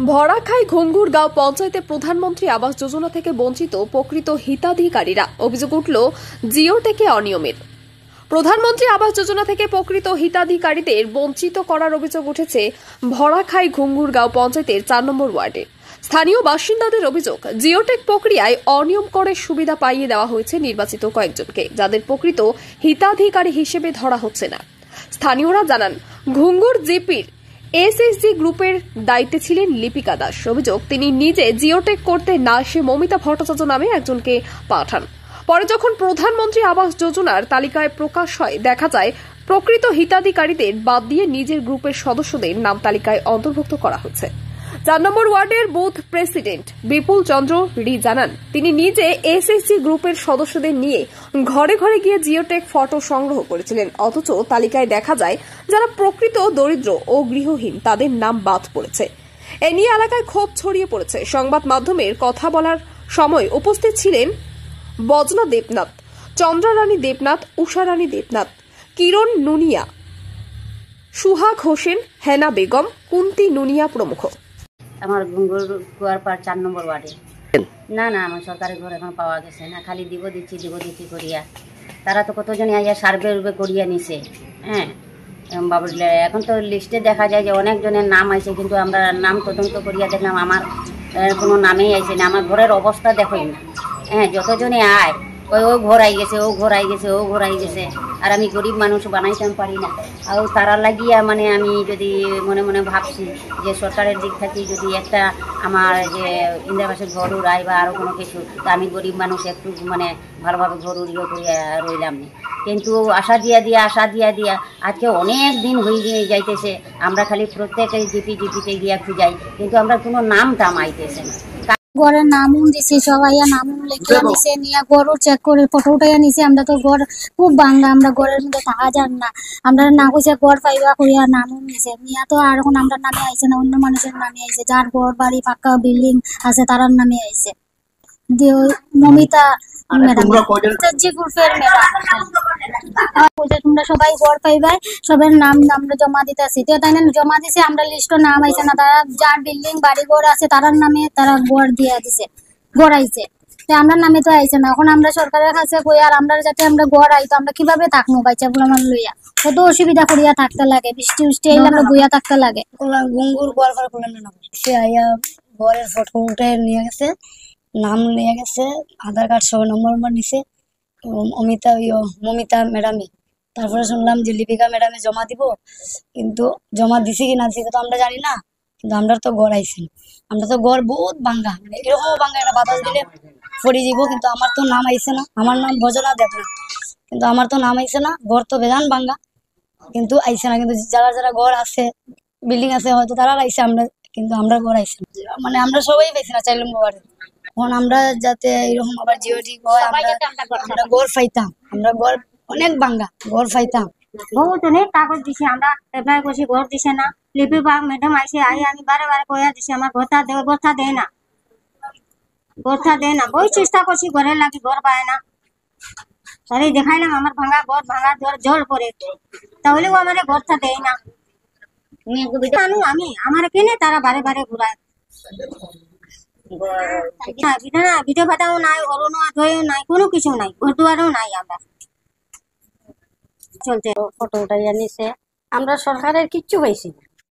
ভরাখাই ঘুঙ্গুরগাঁও পঞ্চায়েতে প্রধানমন্ত্রী আবাস যোজনা থেকে বঞ্চিত প্রকৃত হিতাধিকারীরা। অভিযোগ উঠল জিওটেকে অনিয়মের। প্রধানমন্ত্রী আবাস যোজনা থেকে প্রকৃত হিতাধিকারীদের বঞ্চিত করার অভিযোগ উঠেছে ভরাখাই ঘুঙ্গুরগাঁও পঞ্চায়েতের ৪ নম্বর ওয়ার্ডে। স্থানীয় বাসিন্দাদের অভিযোগ, জিওটেক প্রক্রিয়ায় অনিয়ম করে সুবিধা পাইয়ে দেওয়া হয়েছে নির্বাচিত কয়েকজনকে, যাদের প্রকৃত হিতাধিকারী হিসেবে ধরা হচ্ছে না। স্থানীয়রা জানান, ঘুঙ্গুর জিপির এসএসজি গ্রুপের দায়িত্বে ছিলেন লিপিকা দাস। অভিযোগ, তিনি নিজে জিওটেক করতে না এসে মমিতা ভট্টাচার্য নামে একজনকে পাঠান। পরে যখন প্রধানমন্ত্রী আবাস যোজনার তালিকায় প্রকাশ হয়, দেখা যায় প্রকৃত হিতাধিকারীদের বাদ দিয়ে নিজের গ্রুপের সদস্যদের নাম তালিকায় অন্তর্ভুক্ত করা হচ্ছে। ৪ নম্বর ওয়ার্ডের বুথ প্রেসিডেন্ট বিপুল চন্দ্র রি জানান, তিনি নিজে এসএসজি গ্রুপের সদস্যদের নিয়ে ঘরে ঘরে গিয়ে জিওটেক ফটো সংগ্রহ করেছিলেন, অথচ তালিকায় দেখা যায় যারা প্রকৃত দরিদ্র ও গৃহহীন তাদের নাম বাদ পড়েছে। এ নিয়ে এলাকায় ক্ষোভ ছড়িয়ে পড়েছে। সংবাদ মাধ্যমের কথা বলার সময় উপস্থিত ছিলেন বজনা দেবনাথ, চন্দ্রারানী দেবনাথ, উষারানী দেবনাথ, কিরণ নুনিয়া, সুহাগ হোসেন, হেনা বেগম, কুন্তি নুনিয়া প্রমুখ। আমার ঘুঙ্গুর গোয়ারপাড় ৪ নম্বর ওয়ার্ডে। না আমার সরকারি ঘর এখন পাওয়া গেছে না, খালি দিব দিচ্ছি করিয়া। তারা তো কতজনে আইয়া সার্ভে উর্ভে করিয়া নিছে। হ্যাঁ, এখন তো লিস্টে দেখা যায় যে অনেক জনের নাম আইছে, কিন্তু আমরা নাম তদন্ত করিয়া দেখলাম আমার কোনো নামেই আইছে না। আমার ঘরের অবস্থা দেখোই না। হ্যাঁ, যতজনে আয় ও ঘর আই গেছে, ও ঘর আই গেছে, ও ঘর আই গেছে। আর আমি গরিব মানুষ, বানাইতে পারি না। আর তারা লাগিয়া আমি যদি মনে মনে ভাবছি যে সরকারের দিক থেকে যদি একটা আমার যে ইন্দিরাবাসের ঘর উড়াই বা আরও কোনো কিছু, তা আমি গরিব মানুষ একটু ভালোভাবে ঘর উড়িয়ে করিয়া রইলাম না। কিন্তু আশা দিয়া আজকে অনেক দিন হয়ে যাইতেছে। আমরা খালি প্রত্যেকেই জিপিতে গিয়া খুঁজাই, কিন্তু আমরা কোনো নাম টাম আইতেছে না। ঘরের নামও দিছে, সবাই নামও লিখিয়ে নিছে, নিয়ে ঘরও চেক করে ফটো উঠাইয়া নিছে। আমরা তো ঘর খুব ভাঙ্গা, আমরা ঘরের মধ্যে থাকা যান না। আমরা না কইছে ঘর পাইবা কইয়া নামও নিছে, নিয়া তো আর এখন আমরা নামে আইছে না, অন্য মানুষের নামে আইছে। যার ঘর বাড়ি পাক্কা বিল্ডিং আছে তারার নামে আইছে। মমিতা ম্যাডাম, গ্রুপের ম্যাডাম, তোমরা সবাই ঘর পাইবাই, সবার নাম আমরা জমা দিতেছি। তো তাই না জমা দিছে, আমরা লিস্ট নাম আইছে না। তারা যার বিল্ডিং বাড়ি ঘর আছে তারার নামে তারা ঘর দিয়ে দিছে, ঘর আইছে। আমরা নামে তো আইছে না। এখন আমরা সরকারের কাছে কই, আর আমরা যাতে আমরা ঘর আইতো, আমরা কিভাবে থাকবো বাচ্চা গুলো আমার লইয়া? কত অসুবিধা করিয়া থাকতে লাগে, বৃষ্টি আইলে আমরা বইয়া থাকতে লাগে। ঘুঙ্গুর গোয়ালপাড় সে আইয়া ঘরের ফটো উঠে নিয়ে গেছে, নাম নিয়ে গেছে, আধার কার্ড সহ নম্বর নিছে মমিতা ম্যাডামে। তারপরে শুনলাম যে লিপিকা ম্যাডামে জমা দিব, কিন্তু জমা দিছি কি না দিছি তো আমরা জানি না। কিন্তু আমরা তো ঘর আইছি, আমরা তো ঘর বহুত ভাঙ্গা, এরকম ভাঙ্গা, একটা বাতাস দিলে পড়ে যাব। কিন্তু আমার তো নাম আইছে না, আমার নাম বজনা দেবনাথ, কিন্তু আমার তো নাম আইছে না। ঘর তো বেজান ভাঙ্গা, কিন্তু আইছে না। কিন্তু যারা যারা ঘর আছে, বিল্ডিং আছে, হয়তো তারা আইছে, কিন্তু আমরা ঘর আইছি না। আমরা সবাই পাইছি না ৪ নম্বর ওয়ার্ডে। এখন আমরা যাতে এরকম আবার জিওটি হয়, আমরা ঘর পাইতাম। আমরা ঘর অনেক ভাঙ্গা, ঘর পাইতাম। বহুত অনেক কাগজ দিছে, আমরা এপ্লাই করছি, ঘর দিছে না। লিপিকা ম্যাডাম আইসে, আমি বারে কয়া দিছি আমার ভর্তা দেয় না। বহু চেষ্টা করছি ঘরের লাগি, ঘর পায় না। তাহলে দেখাইলাম আমার ভাঙা ঘর জল পরে, তাহলেও আমার ভর্তা দেয় না। আমি আমার কেনে তারা বারে ঘুরায়। ভিডিও ভাতাও নাই, অরুণও নাই, কোনো কিছু নাই, ঘর দুয়ারও নাই। আমরা চলতে ফটো উঠাইয়া নিছে, আমরা সরকারের কিচ্ছু পাইছি না।